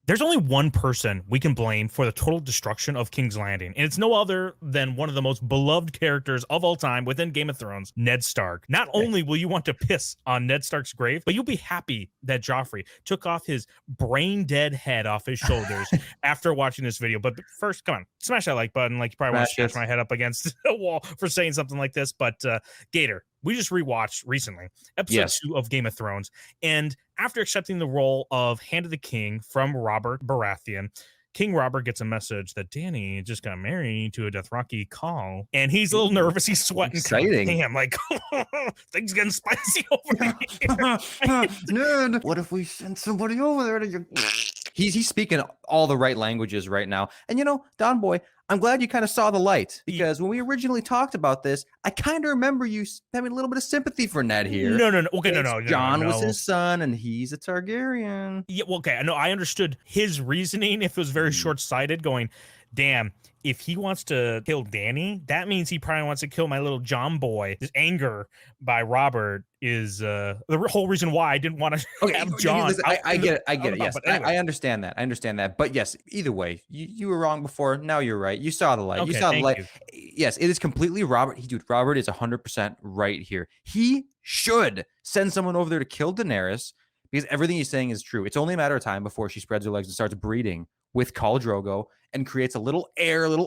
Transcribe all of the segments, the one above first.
There's only one person we can blame for the total destruction of King's Landing, and it's no other than one of the most beloved characters of all time within Game of Thrones, Ned Stark. Not only will you want to piss on Ned Stark's grave, but you'll be happy that Joffrey took off his brain-dead head off his shoulders after watching this video. But first, come on, smash that like button. Like, you probably want to smash my head up against a wall for saying something like this. But Gator, we just rewatched recently episode 2 of Game of Thrones, and after accepting the role of Hand of the King from Robert Baratheon, King Robert gets a message that Dany just got married to a Dothraki Khal, and he's a little nervous. He's sweating. Exciting. Damn, like, things getting spicy over here. Ned, what if we send somebody over there to your... He's speaking all the right languages right now. And, Don Boy, I'm glad you kind of saw the light, because when we originally talked about this, I kind of remember you having a little bit of sympathy for Ned here. No. Okay, no. Jon was his son, and he's a Targaryen. Yeah, well, okay. No, I understood his reasoning. If it was very short-sighted, going, damn, if he wants to kill Dany, that means he probably wants to kill my little John boy. His anger by Robert is the whole reason why I didn't want to have Jon. Listen, I get it. Yes, anyway. I understand that. But yes, either way, you were wrong before. Now you're right. You saw the light. Okay, you saw the light. you. Yes, it is completely Robert. Robert is 100% right here. He should send someone over there to kill Daenerys, because everything he's saying is true. It's only a matter of time before she spreads her legs and starts breeding with Khal Drogo and creates a little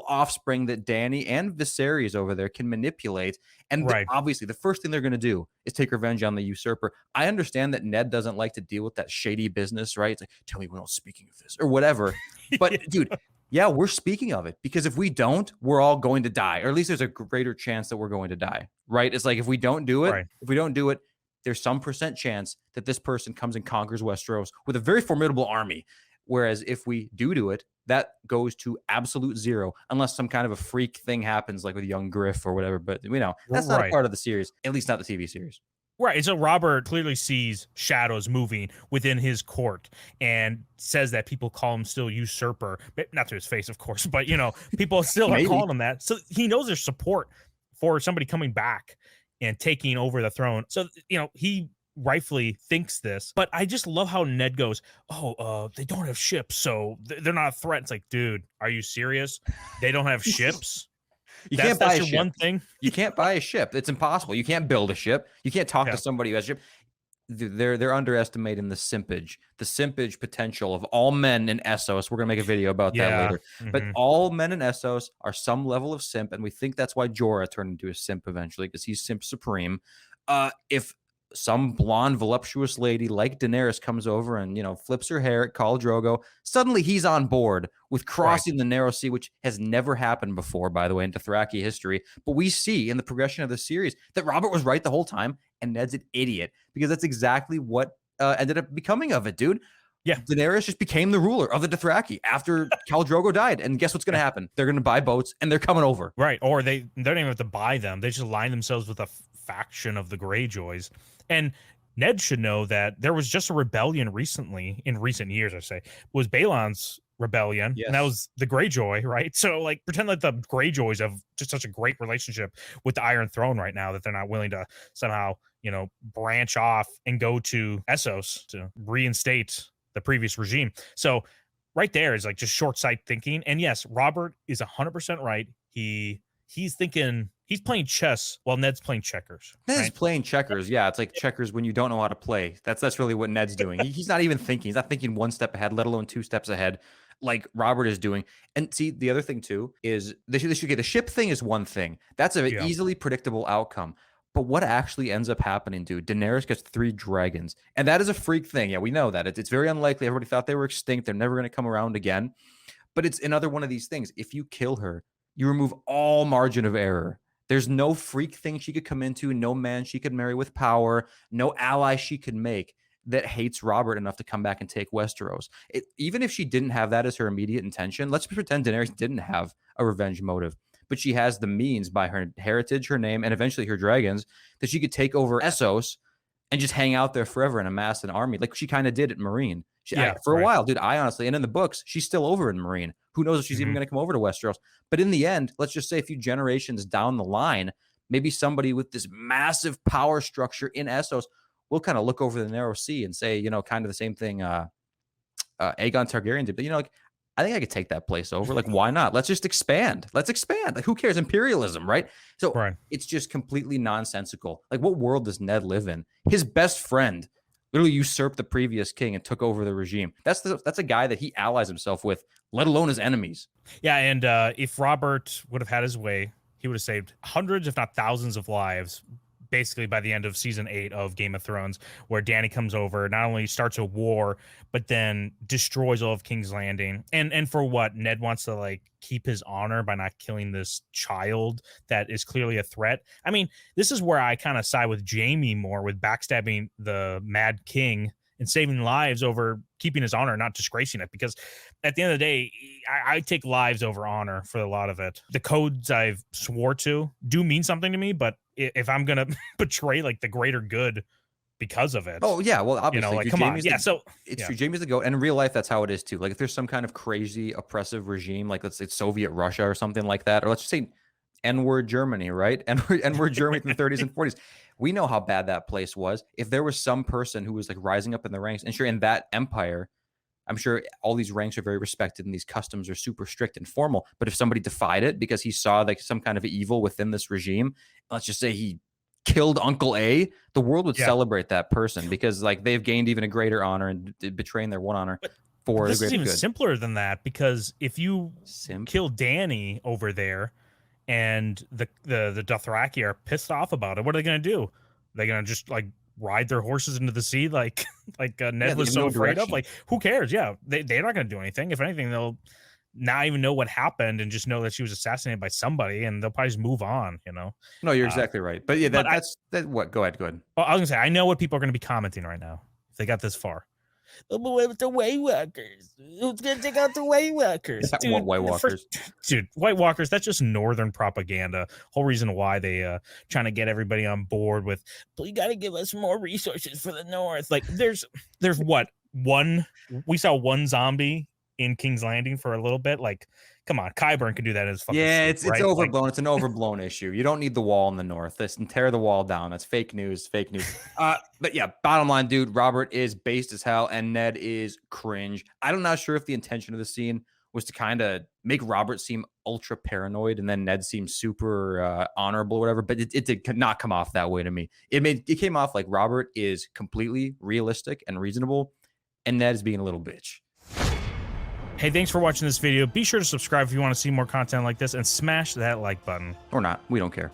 offspring that Dany and Viserys over there can manipulate. And obviously, the first thing they're going to do is take revenge on the usurper. I understand that Ned doesn't like to deal with that shady business, right? It's like, tell me we're not speaking of this or whatever. But dude, yeah, we're speaking of it, because if we don't, we're all going to die, or at least there's a greater chance that we're going to die, right? It's like, if we don't do it, there's some percent chance that this person comes and conquers Westeros with a very formidable army. Whereas if we do it, that goes to absolute zero, unless some kind of a freak thing happens, like with young Griff or whatever. But that's not a part of the series, at least not the TV series. Right. So Robert clearly sees shadows moving within his court and says that people call him still usurper, not to his face, of course, but people still are calling him that. So he knows there's support for somebody coming back and taking over the throne. So, he rightfully thinks this, but I just love how Ned goes, they don't have ships, so they're not a threat. It's like, dude, are you serious? They don't have ships? Can't buy a ship. One thing. You can't buy a ship. It's impossible. You can't build a ship. You can't talk to somebody who has a ship. They're underestimating the simpage potential of all men in Essos. We're gonna make a video about that later. But all men in Essos are some level of simp, and we think that's why Jorah turned into a simp eventually, because he's simp supreme. If some blonde, voluptuous lady like Daenerys comes over and, flips her hair at Khal Drogo, suddenly he's on board with crossing the Narrow Sea, which has never happened before, by the way, in Dothraki history. But we see in the progression of the series that Robert was right the whole time, and Ned's an idiot, because that's exactly what ended up becoming of it, dude. Yeah, Daenerys just became the ruler of the Dothraki after Khal Drogo died. And guess what's going to happen? They're going to buy boats, and they're coming over. Right, or they don't even have to buy them. They just align themselves with a faction of the Greyjoys. And Ned should know that there was just a rebellion in recent years, I say, was Balon's rebellion, and that was the Greyjoy, right? So, pretend like the Greyjoys have just such a great relationship with the Iron Throne right now that they're not willing to somehow, branch off and go to Essos to reinstate the previous regime. So right there is just short-sighted thinking. And yes, Robert is 100% right. He's thinking, he's playing chess while Ned's playing checkers. Ned's playing checkers. Yeah, it's like checkers when you don't know how to play. That's really what Ned's doing. He's not even thinking. He's not thinking one step ahead, let alone 2 steps ahead, like Robert is doing. And see, the other thing too is the ship thing is one thing. That's an easily predictable outcome. But what actually ends up happening, dude? Daenerys gets 3 dragons. And that is a freak thing. Yeah, we know that. It's very unlikely. Everybody thought they were extinct. They're never going to come around again. But it's another one of these things. If you kill her, you remove all margin of error. There's no freak thing she could come into, no man she could marry with power, no ally she could make that hates Robert enough to come back and take Westeros. Even if she didn't have that as her immediate intention, let's pretend Daenerys didn't have a revenge motive, but she has the means by her heritage, her name, and eventually her dragons that she could take over Essos and just hang out there forever and amass an army like she kind of did at Meereen. For a while, dude, I honestly, and in the books, she's still over in Meereen. Who knows if she's even going to come over to Westeros. But in the end, let's just say a few generations down the line, maybe somebody with this massive power structure in Essos will kind of look over the Narrow Sea and say, kind of the same thing Aegon Targaryen did. But like, I think I could take that place over. Like, why not? Let's just expand. Let's expand. Like, who cares? Imperialism, right? So Right. it's just completely nonsensical. Like, what world does Ned live in? His best friend literally usurped the previous king and took over the regime. That's a guy that he allies himself with, let alone his enemies. Yeah, and if Robert would have had his way, he would have saved hundreds, if not thousands, of lives. Basically, by the end of season 8 of Game of Thrones, where Dany comes over, not only starts a war, but then destroys all of King's Landing. And for what? Ned wants to like keep his honor by not killing this child that is clearly a threat. I mean, this is where I kind of side with Jaime more, with backstabbing the Mad King and saving lives over keeping his honor, not disgracing it. Because at the end of the day, I take lives over honor for a lot of it. The codes I've swore to do mean something to me, but if I'm gonna betray like the greater good because of it, Oh yeah, well obviously, like come on, yeah. So it's true. Jaime's the goat, and in real life, that's how it is too. Like if there's some kind of crazy oppressive regime, like let's say Soviet Russia or something like that, or let's just say N-word Germany, right? N-word Germany in the 30s and 40s. We know how bad that place was. If there was some person who was like rising up in the ranks, and sure, in that empire, I'm sure all these ranks are very respected and these customs are super strict and formal. But if somebody defied it because he saw like some kind of evil within this regime, let's just say he killed Uncle A, the world would celebrate that person because like they've gained even a greater honor and betraying their one honor for the greater good. This is even simpler than that, because if you kill Dany over there and the Dothraki are pissed off about it, what are they going to do? They're going to just like ride their horses into the sea like Ned was so afraid of? Like, who cares? Yeah, they're not going to do anything. If anything, they'll not even know what happened and just know that she was assassinated by somebody, and they'll probably just move on, you know? No, you're exactly right. But yeah, that's what. Go ahead. Well, I was going to say, I know what people are going to be commenting right now if they got this far. With the White Walkers, who's gonna take out the White Walkers? Dude, White Walkers, White Walkers. That's just Northern propaganda. Whole reason why they trying to get everybody on board with, but you got to give us more resources for the North. Like there's what one we saw one zombie in King's Landing for a little bit. Like, come on, Qyburn can do that as fucking it's right? overblown. Like, it's an overblown issue. You don't need the wall in the North. Listen, tear the wall down. That's fake news. Fake news. But yeah, bottom line, dude, Robert is based as hell, and Ned is cringe. I'm not sure if the intention of the scene was to kind of make Robert seem ultra paranoid, and then Ned seems super honorable, or whatever. But it did not come off that way to me. It came off like Robert is completely realistic and reasonable, and Ned is being a little bitch. Hey, thanks for watching this video. Be sure to subscribe if you want to see more content like this, and smash that like button. Or not. We don't care.